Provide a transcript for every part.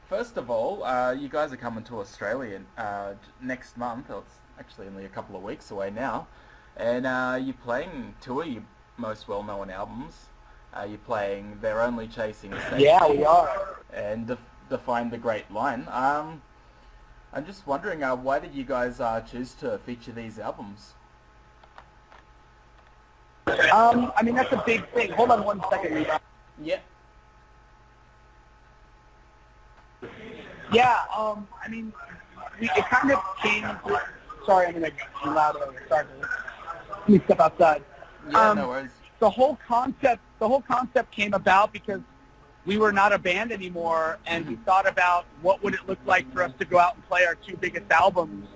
First of all, you guys are coming to Australia next month. It's actually only a couple of weeks away now. And you're playing two of your most well-known albums. You're playing They're Only Chasing Yeah, we Safety are. and Define the Great Line. I'm just wondering, why did you guys choose to feature these albums? I mean, that's a big thing. Hold on one second, Reba. Yeah. Yeah, I mean, it kind of came. Sorry, I'm gonna be loud over here. Sorry, let me step outside. Yeah, no worries. The whole concept came about because we were not a band anymore, and we thought about what would it look like for us to go out and play our two biggest albums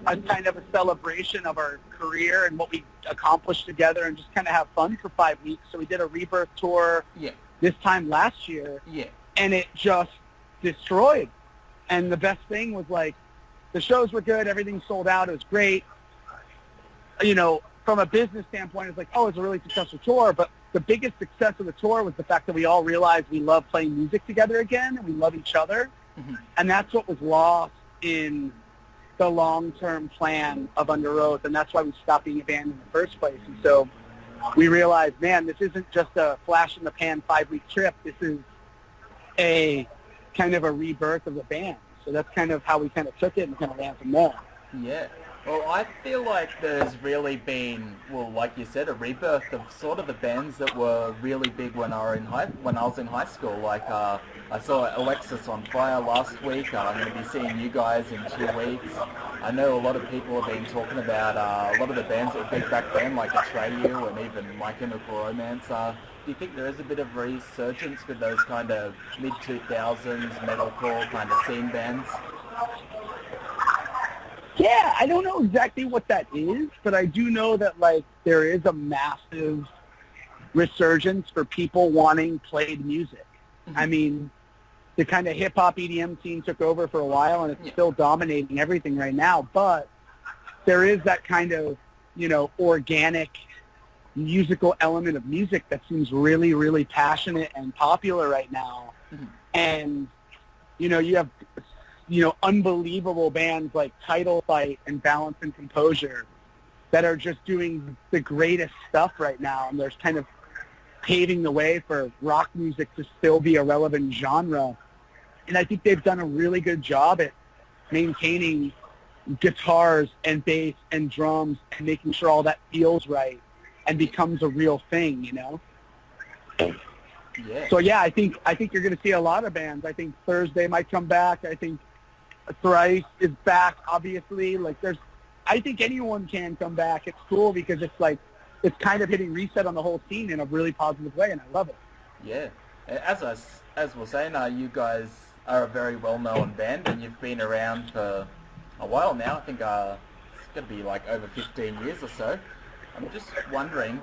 as kind of a celebration of our career and what we accomplished together, and just kind of have fun for 5 weeks. So we did a Rebirth tour Yeah. this time last year, Yeah. and it just destroyed. And the best thing was, like, the shows were good, everything sold out, it was great. You know, from a business standpoint, it's like, oh, it's a really successful tour, but the biggest success of the tour was the fact that we all realized we love playing music together again, and we love each other. Mm-hmm. And that's what was lost in the long-term plan of Underøath, and that's why we stopped being a band in the first place. And so we realized, man, this isn't just a flash-in-the-pan 5-week trip. This is a kind of a rebirth of the band. So that's kind of how we kind of took it and kind of ran from there. Yeah. Well, I feel like there's really been, well, like you said, a rebirth of sort of the bands that were really big when I was in high school. Like I saw Alexis on Fire last week. I'm going to be seeing you guys in 2 weeks. I know a lot of people have been talking about a lot of the bands that were big back then, like Atreyu and even My Chemical Romance. Do you think there is a bit of resurgence with those kind of mid-2000s metalcore kind of scene bands? Yeah, I don't know exactly what that is, but I do know that, like, there is a massive resurgence for people wanting played music. Mm-hmm. I mean, the kind of hip-hop EDM scene took over for a while, and it's still dominating everything right now, but there is that kind of, you know, organic musical element of music that seems really, really passionate and popular right now. Mm-hmm. And, you know, you have, you know, unbelievable bands like Title Fight and Balance and Composure that are just doing the greatest stuff right now, and they're kind of paving the way for rock music to still be a relevant genre. And I think they've done a really good job at maintaining guitars and bass and drums and making sure all that feels right and becomes a real thing, you know? Yeah. So yeah, I think you're going to see a lot of bands. I think Thursday might come back. I think Thrice is back, obviously. Like, I think anyone can come back. It's cool because it's like, it's kind of hitting reset on the whole scene in a really positive way, and I love it. Yeah. As we're saying, you guys are a very well-known band, and you've been around for a while now. I think it's going to be like over 15 years or so. I'm just wondering,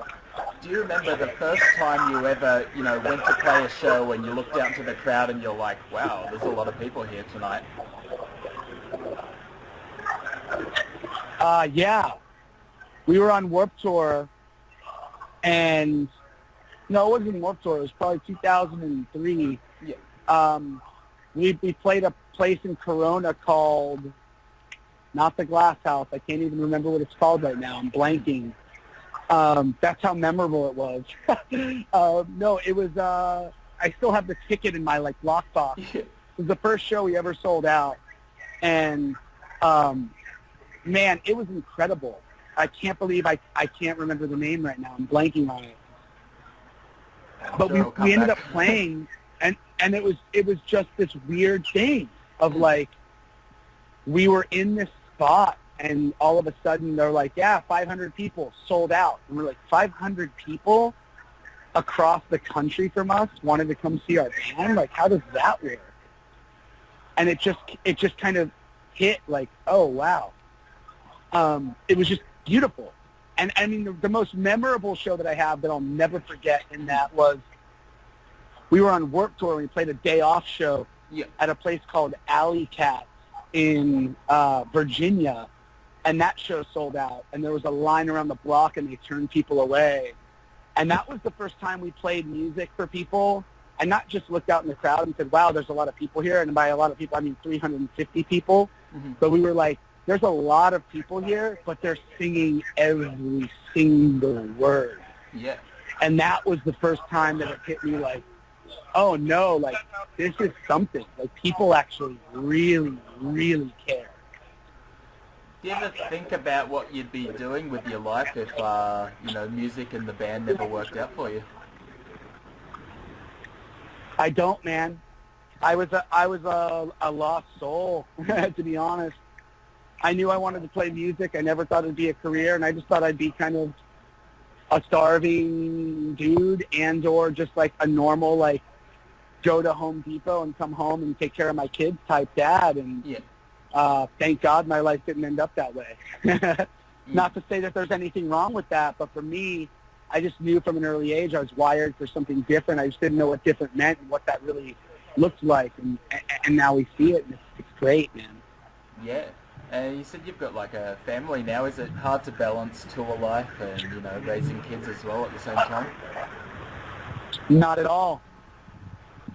do you remember the first time you ever, you know, went to play a show and you looked out into the crowd and you're like, wow, there's a lot of people here tonight? Yeah. We were on Warped Tour, and no, it wasn't even Warped Tour. It was probably 2003. Yeah. We played a place in Corona called, not the Glass House. I can't even remember what it's called right now. I'm blanking. That's how memorable it was. No, it was, I still have the ticket in my, like, lockbox. Yeah. It was the first show we ever sold out. And, man, it was incredible. I can't believe I can't remember the name right now. I'm blanking on it. But we ended up playing, and it was just this weird thing of, like, we were in this spot, and all of a sudden they're like, yeah, 500 people sold out. And we're like, 500 people across the country from us wanted to come see our band? Like, how does that work? And it just kind of hit, like, oh, wow. It was just beautiful. And I mean, the most memorable show that I have that I'll never forget in that was we were on Warped Tour and we played a day off show at a place called Alley Cat in Virginia, and that show sold out, and there was a line around the block, and they turned people away. And that was the first time we played music for people, I not just looked out in the crowd and said, wow, there's a lot of people here. And by a lot of people, I mean 350 people. Mm-hmm. But we were like, there's a lot of people here, but they're singing every single word. Yeah. And that was the first time that it hit me like, oh no, like this is something. Like people actually really, really care. Do you ever think about what you'd be doing with your life if, music and the band never worked out for you? I don't, man. I was a lost soul, to be honest. I knew I wanted to play music. I never thought it'd be a career, and I just thought I'd be kind of a starving dude or just like a normal, like, go to Home Depot and come home and take care of my kids type dad. And thank God my life didn't end up that way. Not to say that there's anything wrong with that, but for me, I just knew from an early age I was wired for something different. I just didn't know what different meant and what that really looked like. And now we see it, and it's great, man. Yeah. And you said you've got like a family now. Is it hard to balance tour life and, raising kids as well at the same time? Not at all.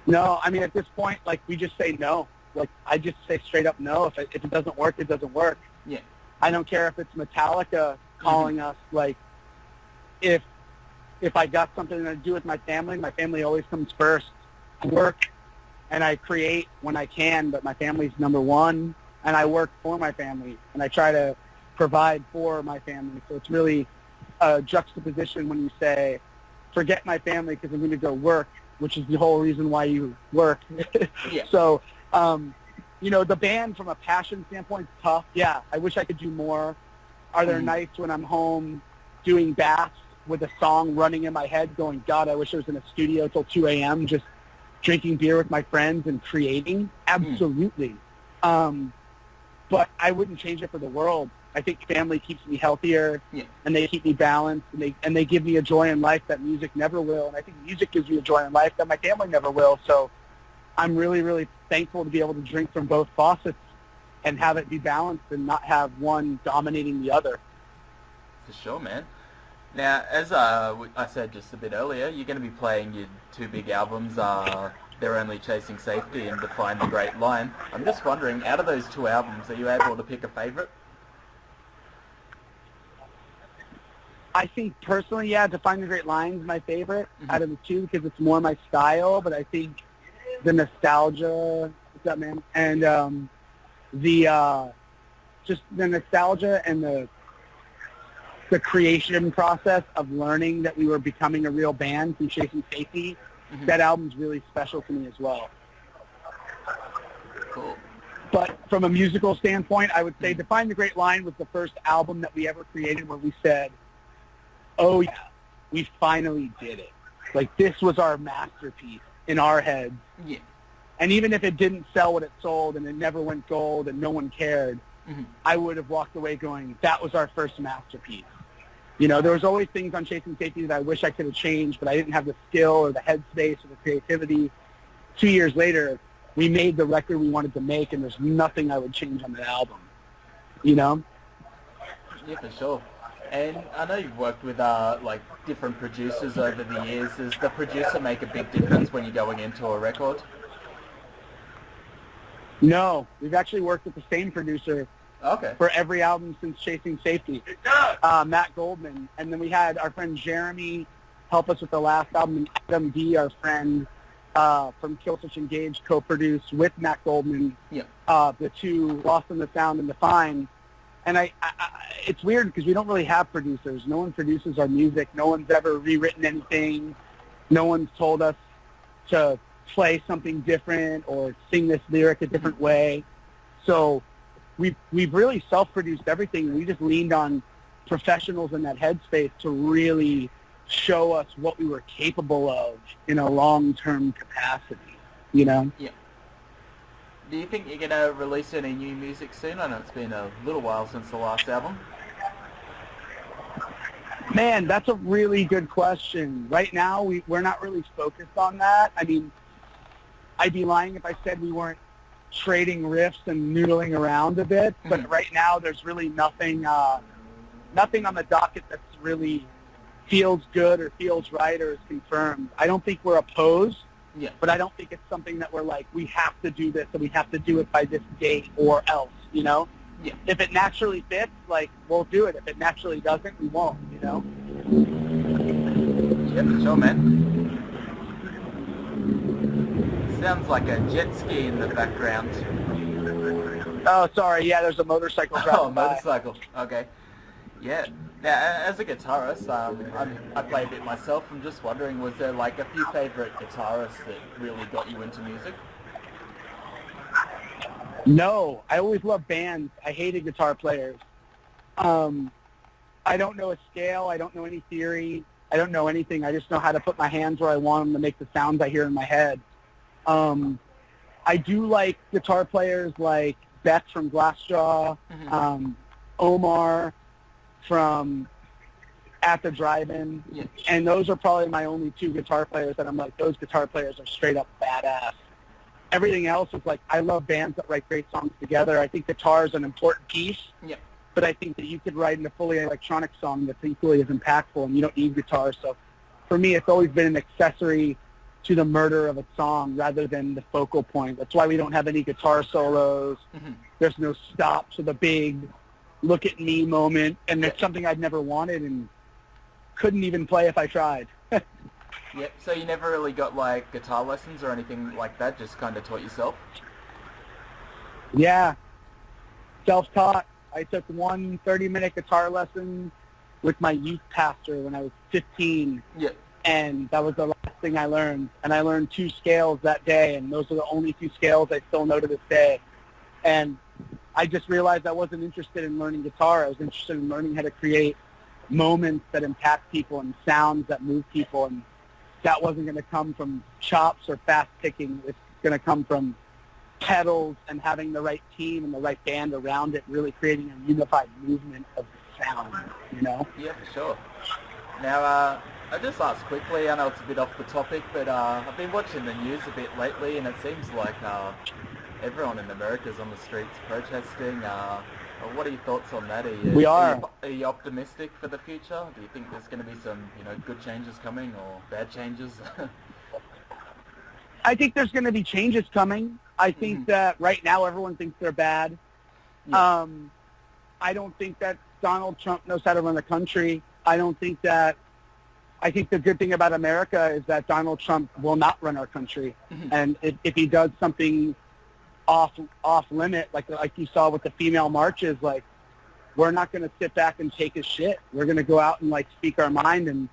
No, I mean, at this point, like, we just say no. Like, I just say straight up no. If it doesn't work, it doesn't work. Yeah. I don't care if it's Metallica calling us. Like, if I got something to do with my family always comes first. I work and I create when I can, but my family's number one. And I work for my family, and I try to provide for my family. So it's really a juxtaposition when you say, forget my family because I'm going to go work, which is the whole reason why you work. Yeah. So, the band from a passion standpoint is tough. Yeah, I wish I could do more. Are there nights when I'm home doing baths with a song running in my head going, God, I wish I was in a studio till 2 a.m. just drinking beer with my friends and creating? Absolutely. But I wouldn't change it for the world. I think family keeps me healthier, and they keep me balanced, and they give me a joy in life that music never will. And I think music gives me a joy in life that my family never will. So I'm really, really thankful to be able to drink from both faucets and have it be balanced and not have one dominating the other. For sure, man. Now, as I said just a bit earlier, you're going to be playing your two big albums, They're Only Chasing Safety and Define the Great Line. I'm just wondering, out of those two albums, are you able to pick a favourite? I think personally, Define the Great Line is my favorite out of the two because it's more my style, but I think the nostalgia, what's up, man? And just the nostalgia and the creation process of learning that we were becoming a real band through Chasing Safety, that album's really special to me as well. Cool. But from a musical standpoint, I would say Define the Great Line was the first album that we ever created where we said, oh yeah, we finally did it. Like, this was our masterpiece in our heads. Yeah. And even if it didn't sell what it sold and it never went gold and no one cared, I would have walked away going, that was our first masterpiece. There was always things on Chasing Safety that I wish I could have changed, but I didn't have the skill or the headspace or the creativity. 2 years later, we made the record we wanted to make, and there's nothing I would change on that album. Yeah, for sure. And I know you've worked with different producers over the years. Does the producer make a big difference when you're going into a record? No, we've actually worked with the same producer for every album since Chasing Safety, Matt Goldman. And then we had our friend Jeremy help us with the last album, and Adam D., our friend from Killswitch Engage, co-produced with Matt Goldman, the two, Lost in the Sound and Define. And it's weird because we don't really have producers. No one produces our music. No one's ever rewritten anything. No one's told us to play something different or sing this lyric a different way. So we've really self-produced everything. We just leaned on professionals in that headspace to really show us what we were capable of in a long-term capacity, Yeah. Do you think you're going to release any new music soon? I know it's been a little while since the last album. Man, that's a really good question. Right now, we're not really focused on that. I mean, I'd be lying if I said we weren't trading riffs and noodling around a bit. But right now, there's really nothing on the docket that's really feels good or feels right or is confirmed. I don't think we're opposed Yeah. But I don't think it's something that we're like, we have to do this and we have to do it by this date or else, you know? Yeah. If it naturally fits, like, we'll do it. If it naturally doesn't, we won't, you know? Yeah, for sure, man. Sounds like a jet ski in the background. Oh, sorry. Yeah, there's a motorcycle driving Oh, by. motorcycle. Okay. Yeah. Now, as a guitarist, I play a bit myself. I'm just wondering, was there like a few favorite guitarists that really got you into music? No, I always loved bands. I hated guitar players. I don't know a scale. I don't know any theory. I don't know anything. I just know how to put my hands where I want them to make the sounds I hear in my head. I do like guitar players like Beth from Glassjaw, Omar from At the Drive-In, Yeah. and those are probably my only two guitar players that I'm like, those guitar players are straight up badass. Everything else is like, I love bands that write great songs together. I think guitar is an important piece, Yeah. but I think that you could write a fully electronic song that's equally as impactful, and you don't need guitar. So for me, it's always been an accessory to the murder of a song rather than the focal point. That's why we don't have any guitar solos. There's no stop to the big look at me moment, and it's something I'd never wanted and couldn't even play if I tried. Yep. So you never really got like guitar lessons or anything like that, just kind of taught yourself? Yeah, self-taught. I took one 30-minute guitar lesson with my youth pastor when I was 15. Yep. And that was the last thing I learned. And I learned 2 scales that day, and those are the only 2 scales I still know to this day. And I just realized I wasn't interested in learning guitar. I was interested in learning how to create moments that impact people and sounds that move people. And that wasn't going to come from chops or fast picking. It's going to come from pedals and having the right team and the right band around it, really creating a unified movement of the sound, you know? Yeah, for sure. Now, I just asked quickly, I know it's a bit off the topic, but I've been watching the news a bit lately, and it seems like everyone in America is on the streets protesting. What are your thoughts on that? Are you optimistic for the future? Do you think there's going to be some, good changes coming or bad changes? I think there's going to be changes coming. I think that right now everyone thinks they're bad. Yeah. I don't think that Donald Trump knows how to run the country. I think the good thing about America is that Donald Trump will not run our country. And if he does something off limit, like you saw with the female marches, like, we're not going to sit back and take his shit. We're going to go out and speak our mind. And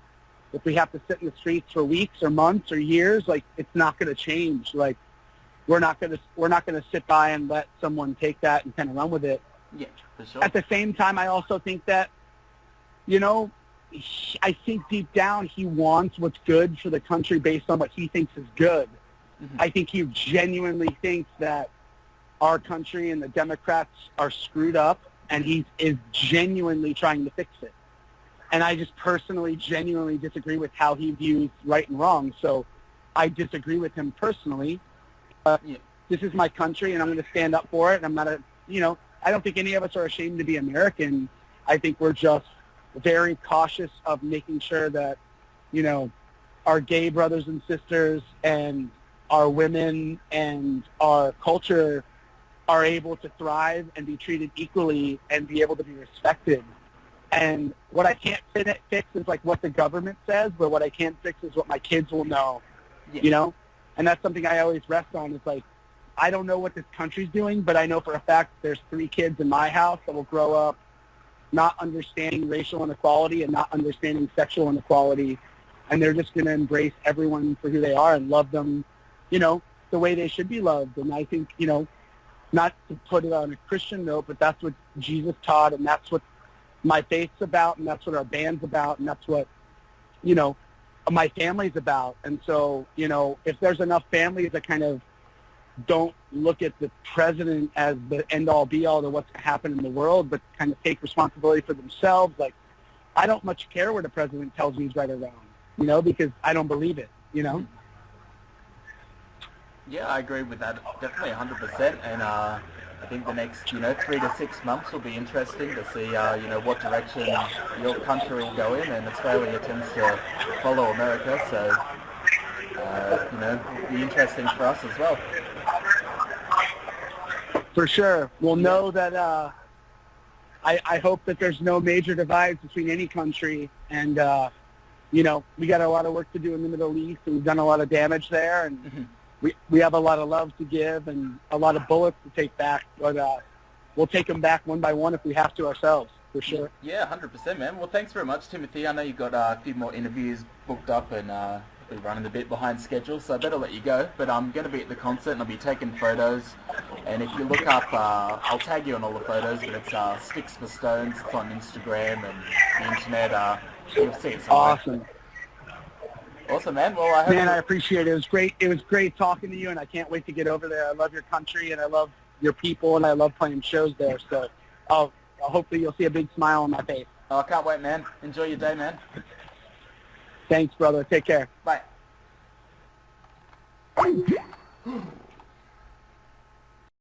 if we have to sit in the streets for weeks or months or years, it's not going to change. We're not going to sit by and let someone take that and kind of run with it. Yeah, for sure. At the same time, I also think that, I think deep down he wants what's good for the country based on what he thinks is good. I think he genuinely thinks that our country and the Democrats are screwed up, and he is genuinely trying to fix it. And I just personally, genuinely disagree with how he views right and wrong. So I disagree with him personally. This is my country, and I'm going to stand up for it. And I'm not I don't think any of us are ashamed to be American. I think we're just very cautious of making sure that, our gay brothers and sisters and our women and our culture are able to thrive and be treated equally and be able to be respected. And what I can't fix is what the government says, but what I can fix is what my kids will know, And that's something I always rest on is I don't know what this country's doing, but I know for a fact there's 3 kids in my house that will grow up not understanding racial inequality and not understanding sexual inequality, and they're just going to embrace everyone for who they are and love them, the way they should be loved. And I think, not to put it on a Christian note, but that's what Jesus taught, and that's what my faith's about, and that's what our band's about, and that's what, my family's about. And so, if there's enough families that kind of don't look at the president as the end-all, be-all to what's going to happen in the world, but kind of take responsibility for themselves, I don't much care what the president tells me is right or wrong, because I don't believe it, Yeah, I agree with that, definitely 100%, and I think the next, 3 to 6 months will be interesting to see, what direction your country will go in, and Australia tends to follow America, so It'll be interesting for us as well. For sure. We'll know that I hope that there's no major divides between any country. And, we got a lot of work to do in the Middle East, and we've done a lot of damage there. And we have a lot of love to give and a lot of bullets to take back. But we'll take them back one by one if we have to ourselves, for sure. Yeah, 100%, man. Well, thanks very much, Timothy. I know you've got a few more interviews booked up, and we're running a bit behind schedule, so I better let you go. But I'm going to be at the concert, and I'll be taking photos. And if you look up, I'll tag you on all the photos, but it's Sticks for Stones. It's on Instagram and the internet. You'll see it somewhere. Awesome, man. Well, I appreciate it. It was great. It was great talking to you, and I can't wait to get over there. I love your country, and I love your people, and I love playing shows there. So hopefully you'll see a big smile on my face. Oh, I can't wait, man. Enjoy your day, man. Thanks, brother. Take care. Bye.